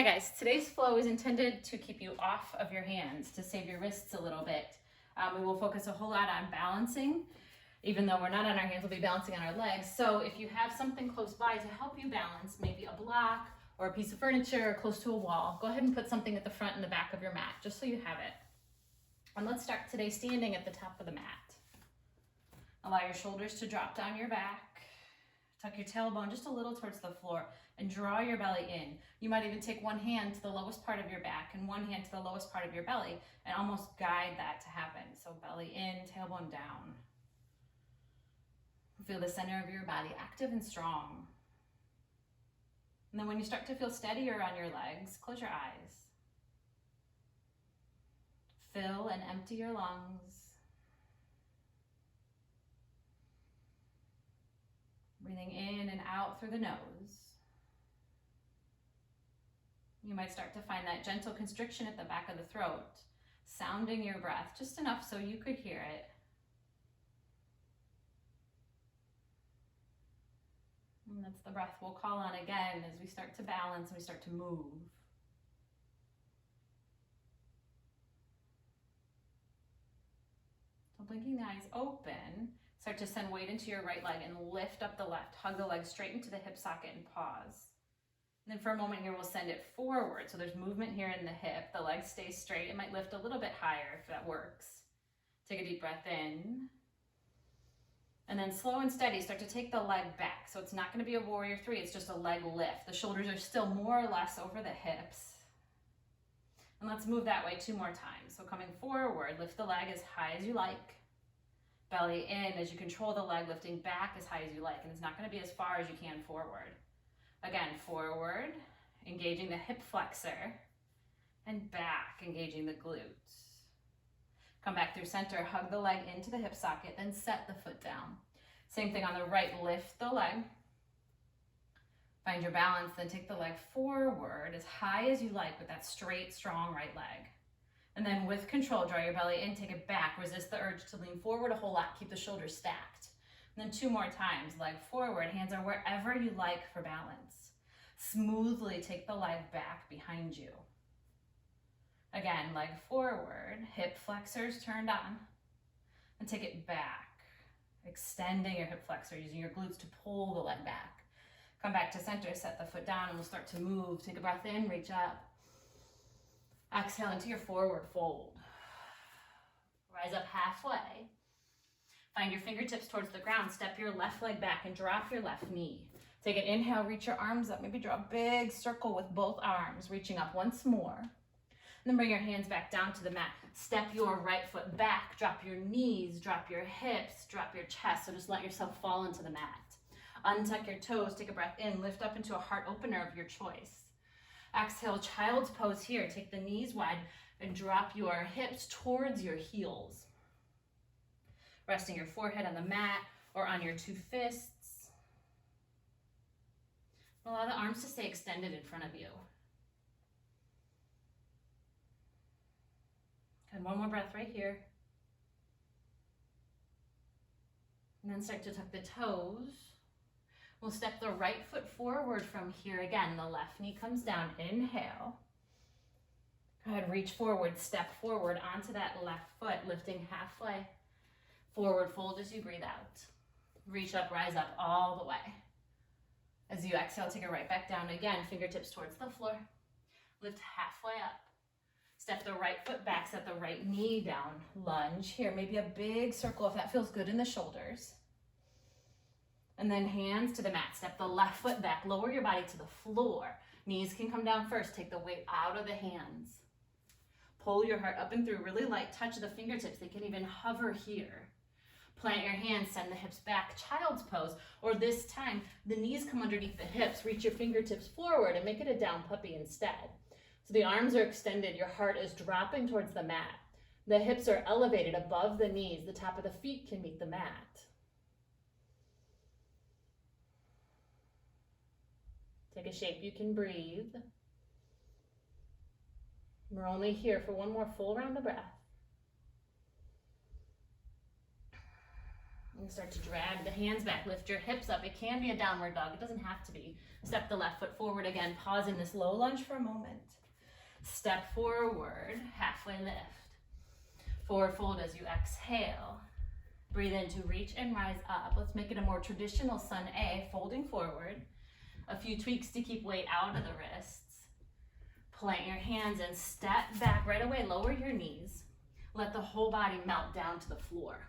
Hi guys, today's flow is intended to keep you off of your hands, to save your wrists a little bit. We will focus a whole lot on balancing. Even though we're not on our hands, we'll be balancing on our legs. So if you have something close by to help you balance, maybe a block or a piece of furniture or close to a wall, go ahead and put something at the front and the back of your mat, just so you have it. And let's start today standing at the top of the mat. Allow your shoulders to drop down your back. Tuck your tailbone just a little towards the floor and draw your belly in. You might even take one hand to the lowest part of your back and one hand to the lowest part of your belly and almost guide that to happen. So belly in, tailbone down. Feel the center of your body active and strong. And then when you start to feel steadier on your legs, close your eyes. Fill and empty your lungs. Breathing in and out through the nose. You might start to find that gentle constriction at the back of the throat, sounding your breath just enough so you could hear it. And that's the breath we'll call on again as we start to balance and we start to move. So blinking the eyes open, start to send weight into your right leg and lift up the left. Hug the leg straight into the hip socket and pause. And then for a moment here, we'll send it forward. So there's movement here in the hip. The leg stays straight. It might lift a little bit higher if that works. Take a deep breath in. And then slow and steady, start to take the leg back. So it's not going to be a warrior three, it's just a leg lift. The shoulders are still more or less over the hips. And let's move that way 2 more times. So coming forward, lift the leg as high as you like. Belly in as you control the leg, lifting back as high as you like. And it's not going to be as far as you can forward. Again, forward, engaging the hip flexor. And back, engaging the glutes. Come back through center, hug the leg into the hip socket, then set the foot down. Same thing on the right, lift the leg. Find your balance, then take the leg forward as high as you like with that straight, strong right leg. And then with control, draw your belly in, take it back, resist the urge to lean forward a whole lot, keep the shoulders stacked. And then 2 more times, leg forward, hands are wherever you like for balance. Smoothly take the leg back behind you. Again, leg forward, hip flexors turned on, and take it back, extending your hip flexor, using your glutes to pull the leg back. Come back to center, set the foot down, and we'll start to move. Take a breath in, reach up. Exhale into your forward fold. Rise up halfway. Find your fingertips towards the ground. Step your left leg back and drop your left knee. Take an inhale, reach your arms up. Maybe draw a big circle with both arms, reaching up once more. Then bring your hands back down to the mat. Step your right foot back, drop your knees, drop your hips, drop your chest. So just let yourself fall into the mat. Untuck your toes, take a breath in, lift up into a heart opener of your choice. Exhale, child's pose here. Take the knees wide and drop your hips towards your heels. Resting your forehead on the mat or on your 2 fists. Allow the arms to stay extended in front of you. And 1 more breath right here. And then start to tuck the toes. We'll step the right foot forward from here again. The left knee comes down. Inhale. Go ahead, reach forward, step forward onto that left foot, lifting halfway. Forward fold as you breathe out. Reach up, rise up all the way. As you exhale, take it right back down again. Fingertips towards the floor. Lift halfway up. Step the right foot back, set the right knee down. Lunge here, maybe a big circle if that feels good in the shoulders. And then hands to the mat. Step the left foot back, lower your body to the floor. Knees can come down first. Take the weight out of the hands. Pull your heart up and through. Really light touch of the fingertips. They can even hover here. Plant your hands, send the hips back, child's pose. Or this time, the knees come underneath the hips. Reach your fingertips forward and make it a down puppy instead. So the arms are extended, your heart is dropping towards the mat. The hips are elevated above the knees. The top of the feet can meet the mat. Take a shape you can breathe. We're only here for 1 more full round of breath. And start to drag the hands back, lift your hips up. It can be a downward dog, it doesn't have to be. Step the left foot forward again, pause in this low lunge for a moment. Step forward, halfway lift. Forward fold as you exhale. Breathe in to reach and rise up. Let's make it a more traditional Sun A, folding forward. A few tweaks to keep weight out of the wrists. Plant your hands and step back right away, lower your knees. Let the whole body melt down to the floor.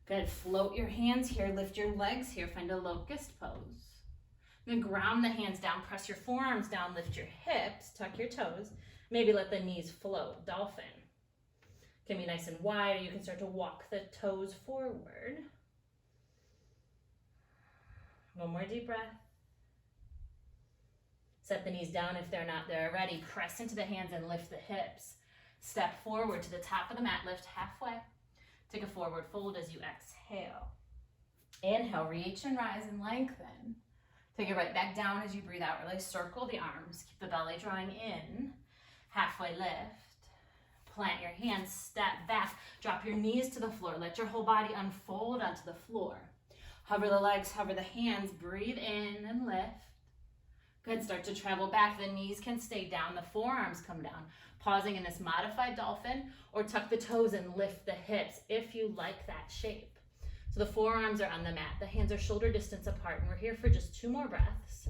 Good, float your hands here, lift your legs here, find a locust pose. Then ground the hands down, press your forearms down, lift your hips, tuck your toes. Maybe let the knees float, dolphin. Can be nice and wide, or you can start to walk the toes forward. One more deep breath. Set the knees down if they're not there already. Press into the hands and lift the hips. Step forward to the top of the mat, lift halfway. Take a forward fold as you exhale. Inhale, reach and rise and lengthen. Take it right back down as you breathe out. Really circle the arms. Keep the belly drawing in. Halfway lift. Plant your hands, step back. Drop your knees to the floor. Let your whole body unfold onto the floor. Hover the legs, hover the hands. Breathe in and lift. Good, start to travel back. The knees can stay down, the forearms come down. Pausing in this modified dolphin, or tuck the toes and lift the hips if you like that shape. So the forearms are on the mat, the hands are shoulder distance apart, and we're here for just 2 more breaths.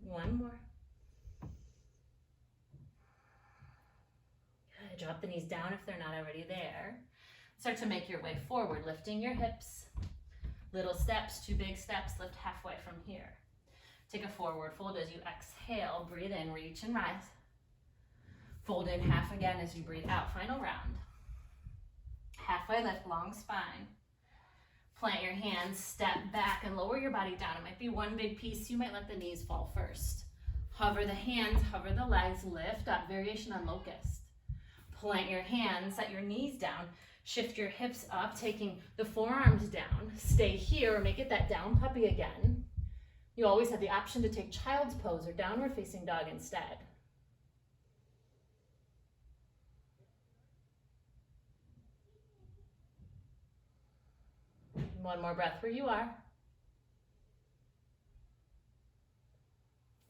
1 more. Good, drop the knees down if they're not already there. Start to make your way forward, lifting your hips. Little steps, 2 big steps, lift halfway from here. Take a forward fold as you exhale, breathe in, reach and rise. Fold in half again as you breathe out, final round. Halfway lift, long spine. Plant your hands, step back and lower your body down. It might be one big piece, you might let the knees fall first. Hover the hands, hover the legs, lift up, variation on locust. Plant your hands, set your knees down. Shift your hips up, taking the forearms down. Stay here, or make it that down puppy again. You always have the option to take child's pose or downward facing dog instead. One more breath where you are.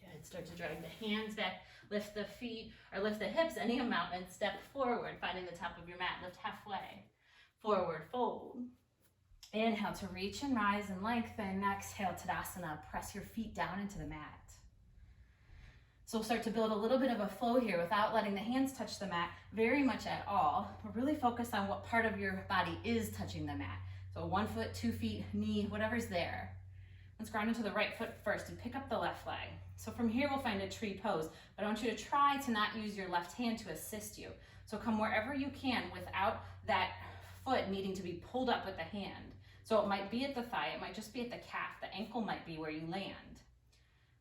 Good, start to drag the hands back, lift the feet, or lift the hips any amount and step forward, finding the top of your mat, lift halfway. Forward fold. Inhale to reach and rise and lengthen. Exhale, Tadasana. Press your feet down into the mat. So we'll start to build a little bit of a flow here without letting the hands touch the mat very much at all. We're really focused on what part of your body is touching the mat. So 1 foot, 2 feet, knee, whatever's there. Let's ground into the right foot first and pick up the left leg. So from here, we'll find a tree pose. But I want you to try to not use your left hand to assist you. So come wherever you can without that foot needing to be pulled up with the hand. So it might be at the thigh, it might just be at the calf, the ankle might be where you land.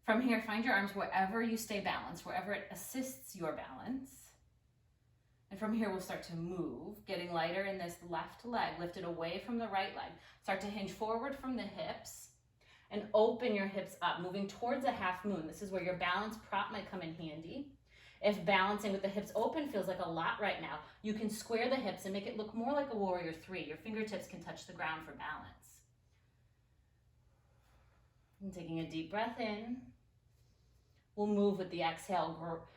From here, find your arms wherever you stay balanced, wherever it assists your balance. And from here, we'll start to move, getting lighter in this left leg, lifted away from the right leg. Start to hinge forward from the hips and open your hips up, moving towards a half moon. This is where your balance prop might come in handy. If balancing with the hips open feels like a lot right now, you can square the hips and make it look more like a warrior 3. Your fingertips can touch the ground for balance. And taking a deep breath in, we'll move with the exhale,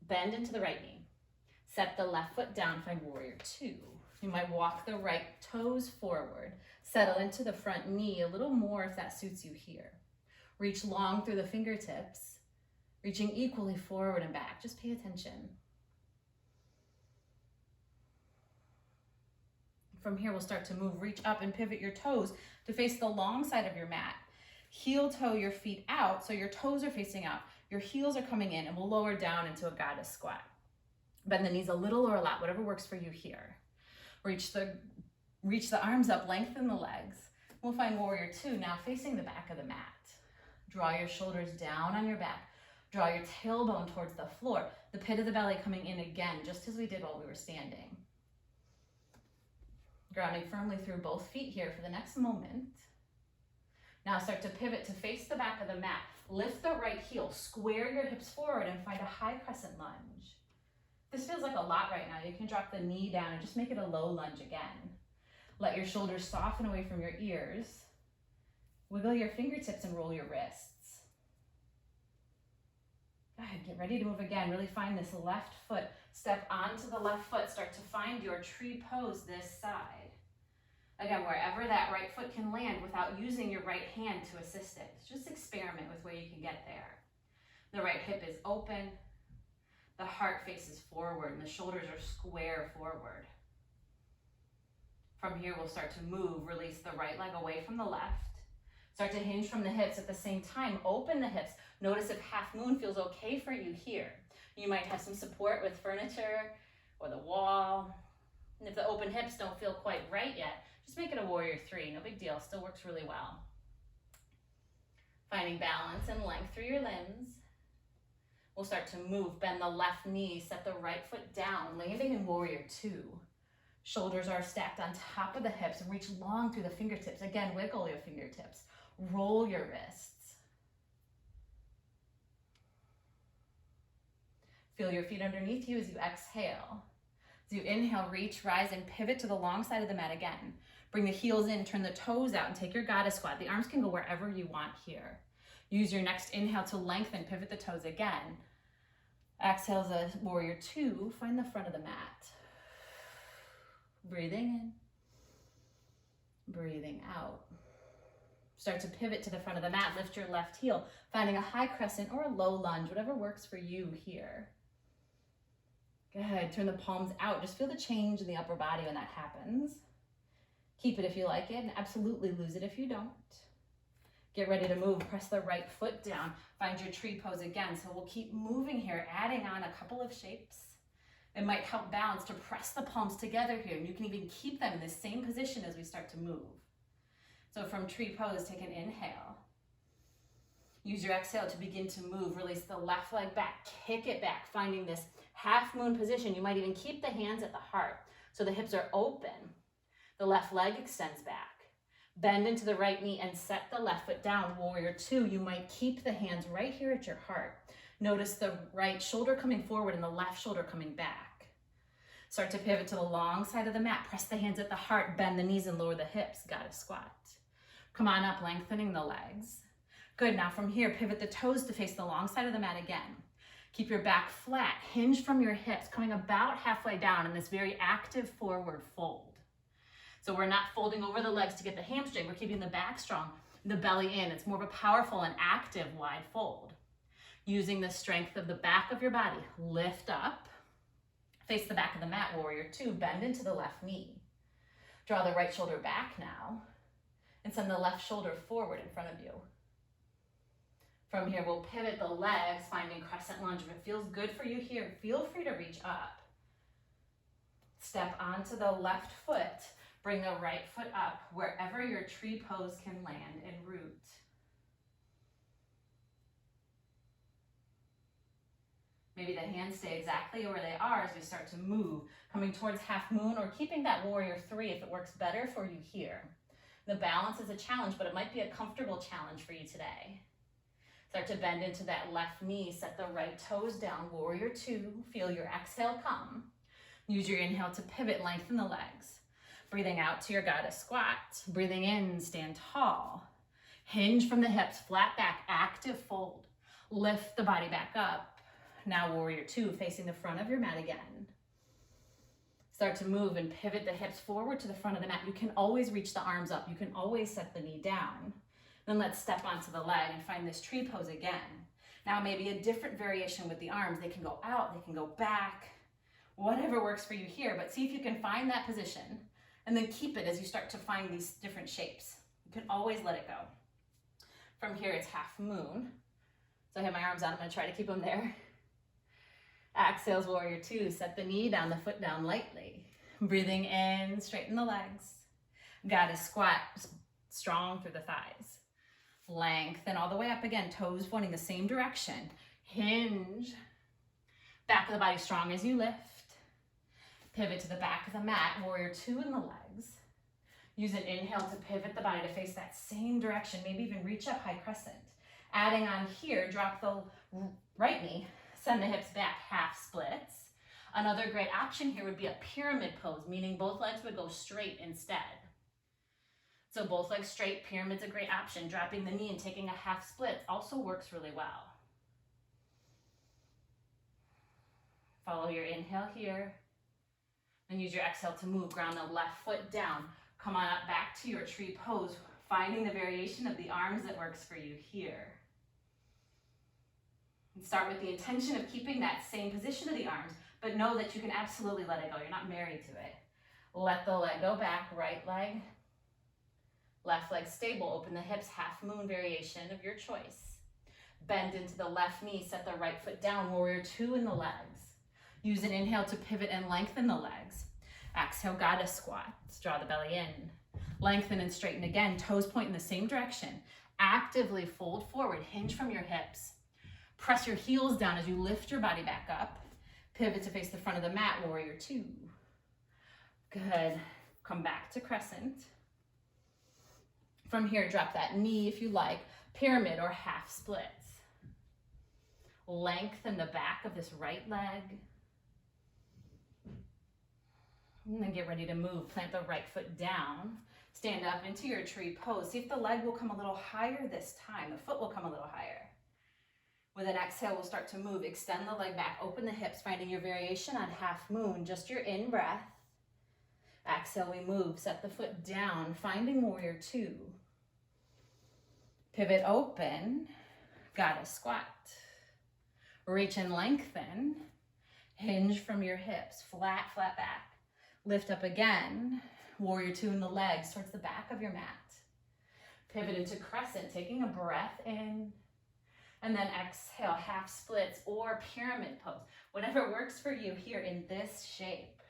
bend into the right knee. Set the left foot down, find warrior 2. You might walk the right toes forward, settle into the front knee a little more if that suits you here. Reach long through the fingertips. Reaching equally forward and back. Just pay attention. From here, we'll start to move. Reach up and pivot your toes to face the long side of your mat. Heel toe your feet out, so your toes are facing out. Your heels are coming in, and we'll lower down into a goddess squat. Bend the knees a little or a lot, whatever works for you here. Reach the arms up, lengthen the legs. We'll find warrior 2, now facing the back of the mat. Draw your shoulders down on your back. Draw your tailbone towards the floor. The pit of the belly coming in again, just as we did while we were standing. Grounding firmly through both feet here for the next moment. Now start to pivot to face the back of the mat. Lift the right heel, square your hips forward and find a high crescent lunge. This feels like a lot right now. You can drop the knee down and just make it a low lunge again. Let your shoulders soften away from your ears. Wiggle your fingertips and roll your wrists. Go ahead, get ready to move again. Really find this left foot. Step onto the left foot. Start to find your tree pose this side. Again, wherever that right foot can land without using your right hand to assist it. Just experiment with where you can get there. The right hip is open. The heart faces forward and the shoulders are square forward. From here, we'll start to move. Release the right leg away from the left. Start to hinge from the hips. At the same time, open the hips. Notice if half moon feels okay for you here. You might have some support with furniture or the wall. And if the open hips don't feel quite right yet, just make it a warrior three. No big deal. Still works really well. Finding balance and length through your limbs. We'll start to move. Bend the left knee. Set the right foot down. Landing in warrior two. Shoulders are stacked on top of the hips and reach long through the fingertips. Again, wiggle your fingertips. Roll your wrists. Feel your feet underneath you as you exhale. As you inhale, reach, rise, and pivot to the long side of the mat again. Bring the heels in, turn the toes out, and take your goddess squat. The arms can go wherever you want here. Use your next inhale to lengthen, pivot the toes again. Exhale as a warrior two, find the front of the mat. Breathing in, breathing out. Start to pivot to the front of the mat, lift your left heel, finding a high crescent or a low lunge, whatever works for you here. Good, turn the palms out. Just feel the change in the upper body when that happens. Keep it if you like it, and absolutely lose it if you don't. Get ready to move, press the right foot down, find your tree pose again. So we'll keep moving here, adding on a couple of shapes. It might help balance to press the palms together here, and you can even keep them in the same position as we start to move. So from tree pose, take an inhale. Use your exhale to begin to move. Release the left leg back, kick it back, finding this half moon position. You might even keep the hands at the heart so the hips are open. The left leg extends back. Bend into the right knee and set the left foot down. Warrior two, you might keep the hands right here at your heart. Notice the right shoulder coming forward and the left shoulder coming back. Start to pivot to the long side of the mat. Press the hands at the heart, bend the knees and lower the hips. Goddess squat. Come on up, lengthening the legs. Good, now from here, pivot the toes to face the long side of the mat again. Keep your back flat, hinge from your hips, coming about halfway down in this very active forward fold. So we're not folding over the legs to get the hamstring, we're keeping the back strong, the belly in. It's more of a powerful and active wide fold. Using the strength of the back of your body, lift up, face the back of the mat, warrior two, bend into the left knee. Draw the right shoulder back now, and send the left shoulder forward in front of you. From here, we'll pivot the legs, finding crescent lunge. If it feels good for you here, feel free to reach up. Step onto the left foot, bring the right foot up, wherever your tree pose can land and root. Maybe the hands stay exactly where they are as we start to move, coming towards half moon or keeping that warrior three if it works better for you here. The balance is a challenge, but it might be a comfortable challenge for you today. Start to bend into that left knee, set the right toes down, warrior two, feel your exhale come. Use your inhale to pivot, lengthen the legs. Breathing out to your goddess squat. Breathing in, stand tall. Hinge from the hips, flat back, active fold. Lift the body back up. Now warrior two, facing the front of your mat again. Start to move and pivot the hips forward to the front of the mat. You can always reach the arms up. You can always set the knee down. Then let's step onto the leg and find this tree pose again. Now maybe a different variation with the arms. They can go out, they can go back, whatever works for you here, but see if you can find that position and then keep it as you start to find these different shapes. You can always let it go. From here, it's half moon. So I have my arms out, I'm gonna try to keep them there. Exhales, warrior two, set the knee down, the foot down lightly. Breathing in, straighten the legs. Goddess squat, strong through the thighs. Lengthen all the way up again, toes pointing the same direction. Hinge. Back of the body strong as you lift. Pivot to the back of the mat, warrior two in the legs. Use an inhale to pivot the body to face that same direction, maybe even reach up high crescent. Adding on here, drop the right knee, send the hips back, half splits. Another great option here would be a pyramid pose, meaning both legs would go straight instead. So both legs straight, pyramid's a great option. Dropping the knee and taking a half split also works really well. Follow your inhale here. Then use your exhale to move. Ground the left foot down. Come on up back to your tree pose, finding the variation of the arms that works for you here. And start with the intention of keeping that same position of the arms, but know that you can absolutely let it go. You're not married to it. Let the leg go back, right leg, left leg stable. Open the hips, half moon variation of your choice. Bend into the left knee, set the right foot down, warrior two in the legs. Use an inhale to pivot and lengthen the legs. Exhale, goddess squat. Draw the belly in. Lengthen and straighten again, toes point in the same direction. Actively fold forward, hinge from your hips. Press your heels down as you lift your body back up. Pivot to face the front of the mat, warrior two. Good. Come back to crescent. From here, drop that knee if you like, pyramid or half splits. Lengthen the back of this right leg. And then get ready to move. Plant the right foot down. Stand up into your tree pose. See if the leg will come a little higher this time. The foot will come a little higher. With an exhale, we'll start to move. Extend the leg back. Open the hips, finding your variation on half moon. Just your in-breath. Exhale, we move. Set the foot down, finding warrior two. Pivot open. Goddess squat. Reach and lengthen. Hinge from your hips. Flat, flat back. Lift up again. Warrior two in the legs towards the back of your mat. Pivot into crescent, taking a breath in. And then exhale, half splits or pyramid pose. Whatever works for you here in this shape.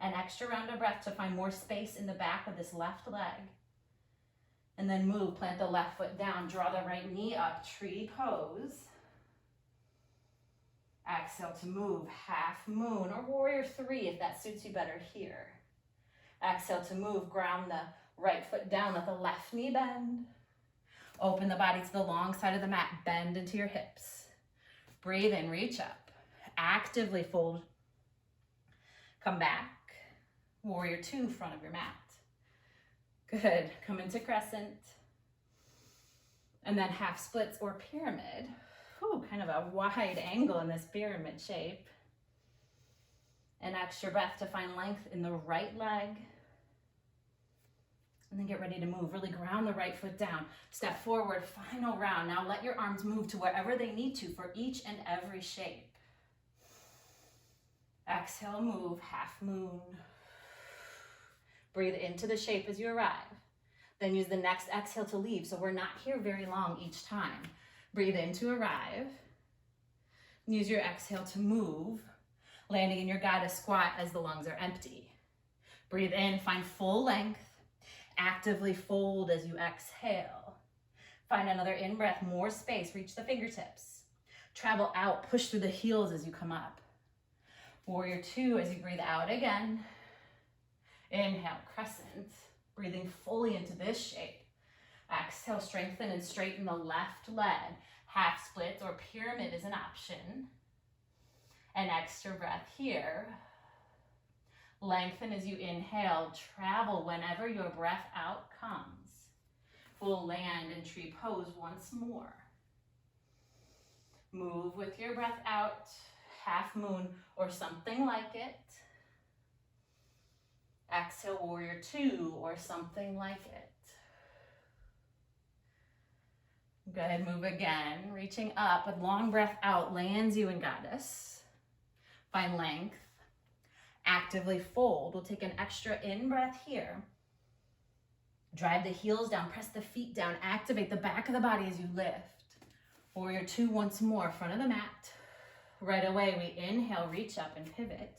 An extra round of breath to find more space in the back of this left leg. And then move, plant the left foot down, draw the right knee up, tree pose. Exhale to move, half moon or warrior three if that suits you better here. Exhale to move, ground the right foot down, let the left knee bend. Open the body to the long side of the mat, bend into your hips. Breathe in, reach up. Actively fold. Come back. Warrior two, front of your mat. Good, come into crescent. And then half splits or pyramid. Whew, kind of a wide angle in this pyramid shape. An extra breath to find length in the right leg. And then get ready to move. Really ground the right foot down. Step forward, final round. Now let your arms move to wherever they need to for each and every shape. Exhale, move, half moon. Breathe into the shape as you arrive. Then use the next exhale to leave, so we're not here very long each time. Breathe in to arrive. Use your exhale to move, landing in your goddess squat as the lungs are empty. Breathe in, find full length. Actively fold as you exhale. Find another in-breath, more space, reach the fingertips. Travel out, push through the heels as you come up. Warrior two as you breathe out again. Inhale, crescent, breathing fully into this shape. Exhale, strengthen and straighten the left leg. Half splits or pyramid is an option. An extra breath here. Lengthen as you inhale, travel whenever your breath out comes. We'll land in tree pose once more. Move with your breath out, half moon or something like it. Exhale, warrior two or something like it. Good, move again, reaching up, a long breath out lands you in goddess. Find length. Actively fold. We'll take an extra in-breath here. Drive the heels down, press the feet down, activate the back of the body as you lift. Warrior two once more, front of the mat. Right away, we inhale, reach up and pivot.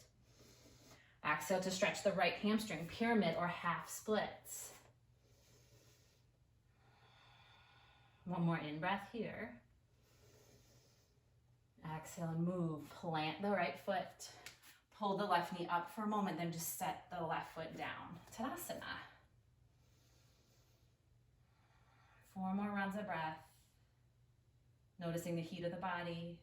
Exhale to stretch the right hamstring, pyramid or half splits. One more in-breath here. Exhale and move, plant the right foot. Pull the left knee up for a moment, then just set the left foot down. Tadasana. 4 more rounds of breath. Noticing the heat of the body.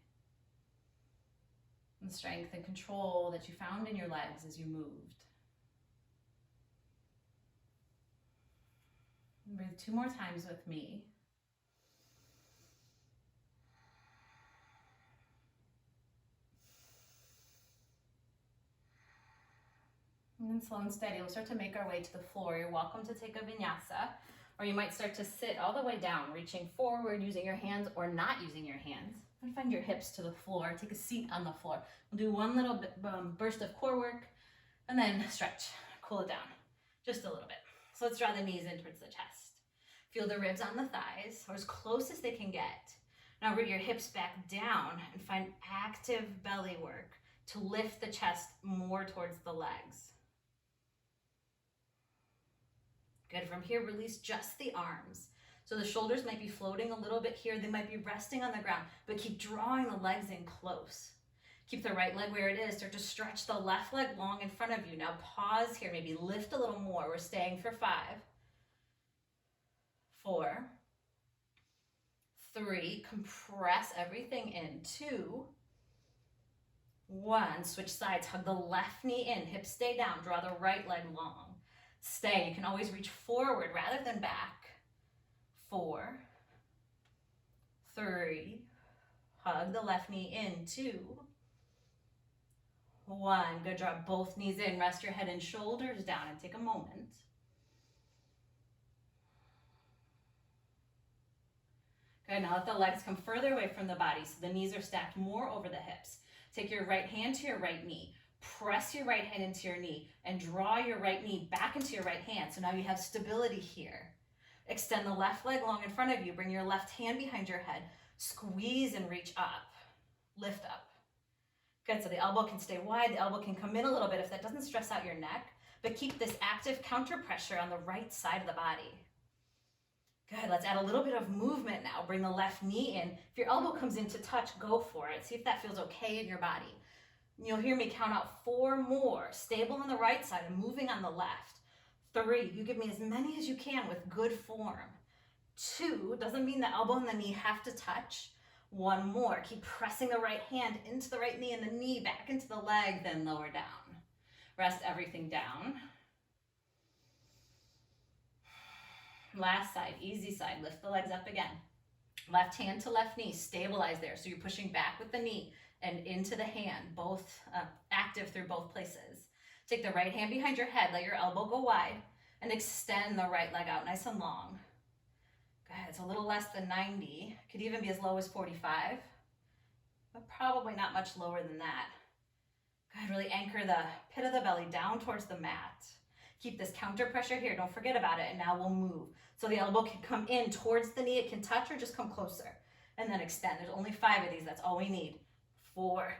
And the strength and control that you found in your legs as you moved. And breathe 2 more times with me. And then slow and steady, we'll start to make our way to the floor. You're welcome to take a vinyasa, or you might start to sit all the way down, reaching forward, using your hands or not using your hands. And find your hips to the floor. Take a seat on the floor. We'll do one little burst of core work, and then stretch, cool it down just a little bit. So let's draw the knees in towards the chest. Feel the ribs on the thighs, or as close as they can get. Now root your hips back down and find active belly work to lift the chest more towards the legs. Good. From here, release just the arms. So the shoulders might be floating a little bit here. They might be resting on the ground, but keep drawing the legs in close. Keep the right leg where it is. Start to stretch the left leg long in front of you. Now pause here. Maybe lift a little more. We're staying for 5, 4, 3. Compress everything in. 2, 1. Switch sides. Hug the left knee in. Hips stay down. Draw the right leg long. Stay. You can always reach forward rather than back. 4, 3. Hug the left knee in. 2, 1. Good. Drop both knees in. Rest your head and shoulders down and take a moment. Good. Now let the legs come further away from the body so the knees are stacked more over the hips. Take your right hand to your right knee. Press your right hand into your knee and draw your right knee back into your right hand. So now you have stability here. Extend the left leg long in front of you. Bring your left hand behind your head. Squeeze and reach up. Lift up. Good. So the elbow can stay wide. The elbow can come in a little bit if that doesn't stress out your neck. But keep this active counter pressure on the right side of the body. Good. Let's add a little bit of movement now. Bring the left knee in. If your elbow comes in to touch, go for it. See if that feels okay in your body. You'll hear me count out 4 more. Stable on the right side and moving on the left. 3. You give me as many as you can with good form. 2. Doesn't mean the elbow and the knee have to touch. 1 more. Keep pressing the right hand into the right knee and the knee back into the leg, then lower down. Rest everything down. Last side, easy side. Lift the legs up again. Left hand to left knee. Stabilize there. So you're pushing back with the knee and into the hand, both active through both places. Take the right hand behind your head, let your elbow go wide, and extend the right leg out nice and long. Good. It's a little less than 90. Could even be as low as 45, but probably not much lower than that. Good. Really anchor the pit of the belly down towards the mat. Keep this counter pressure here. Don't forget about it, and now we'll move. So the elbow can come in towards the knee. It can touch or just come closer, and then extend. There's only 5 of these. That's all we need. 4,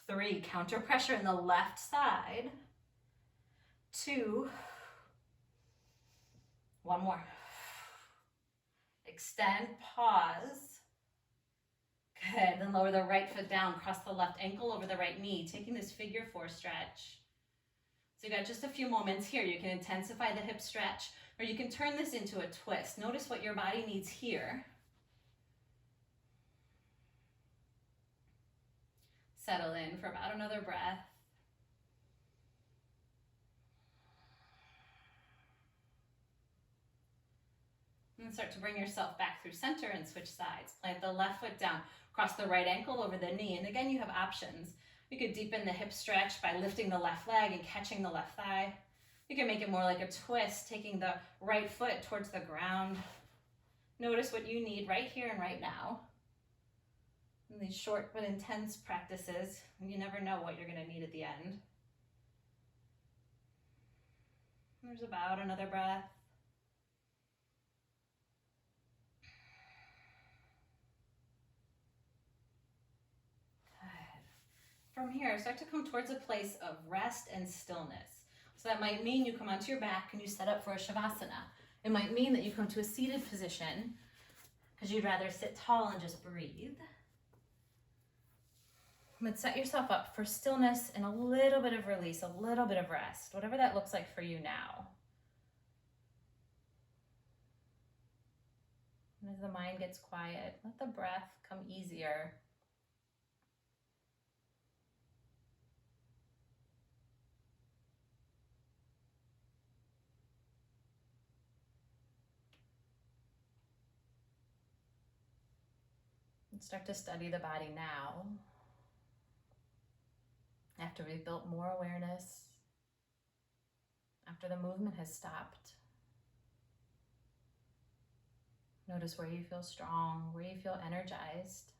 3, counter pressure in the left side. 2, 1 more. Extend, pause. Good, then lower the right foot down, cross the left ankle over the right knee, taking this figure 4 stretch. So you got just a few moments here. You can intensify the hip stretch, or you can turn this into a twist. Notice what your body needs here. Settle in for about another breath. And start to bring yourself back through center and switch sides. Plant the left foot down, cross the right ankle over the knee. And again, you have options. You could deepen the hip stretch by lifting the left leg and catching the left thigh. You can make it more like a twist, taking the right foot towards the ground. Notice what you need right here and right now. In these short but intense practices, you never know what you're going to need at the end. There's about another breath. Good. From here, start to come towards a place of rest and stillness. So that might mean you come onto your back and you set up for a Shavasana. It might mean that you come to a seated position because you'd rather sit tall and just breathe. But set yourself up for stillness and a little bit of release, a little bit of rest, whatever that looks like for you now. And as the mind gets quiet, let the breath come easier. Start to study the body now. After we've built more awareness, after the movement has stopped, notice where you feel strong, where you feel energized.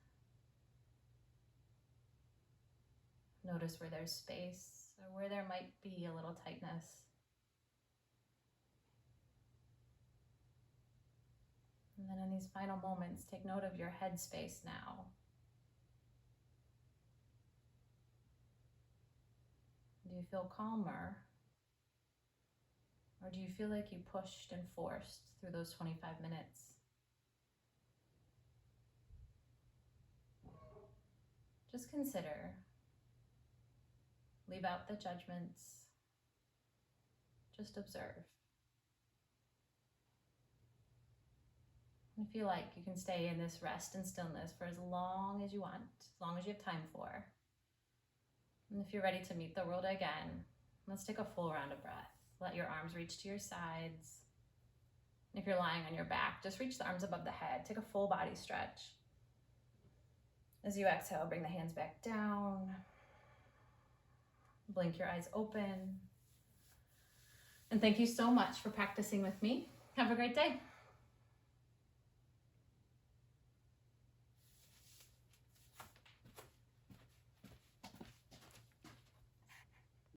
Notice where there's space or where there might be a little tightness. And then in these final moments, take note of your head space now. Do you feel calmer? Or do you feel like you pushed and forced through those 25 minutes? Just consider. Leave out the judgments. Just observe. And if you like, you can stay in this rest and stillness for as long as you want, as long as you have time for. And if you're ready to meet the world again, let's take a full round of breath. Let your arms reach to your sides. If you're lying on your back, just reach the arms above the head. Take a full body stretch. As you exhale, bring the hands back down. Blink your eyes open. And thank you so much for practicing with me. Have a great day.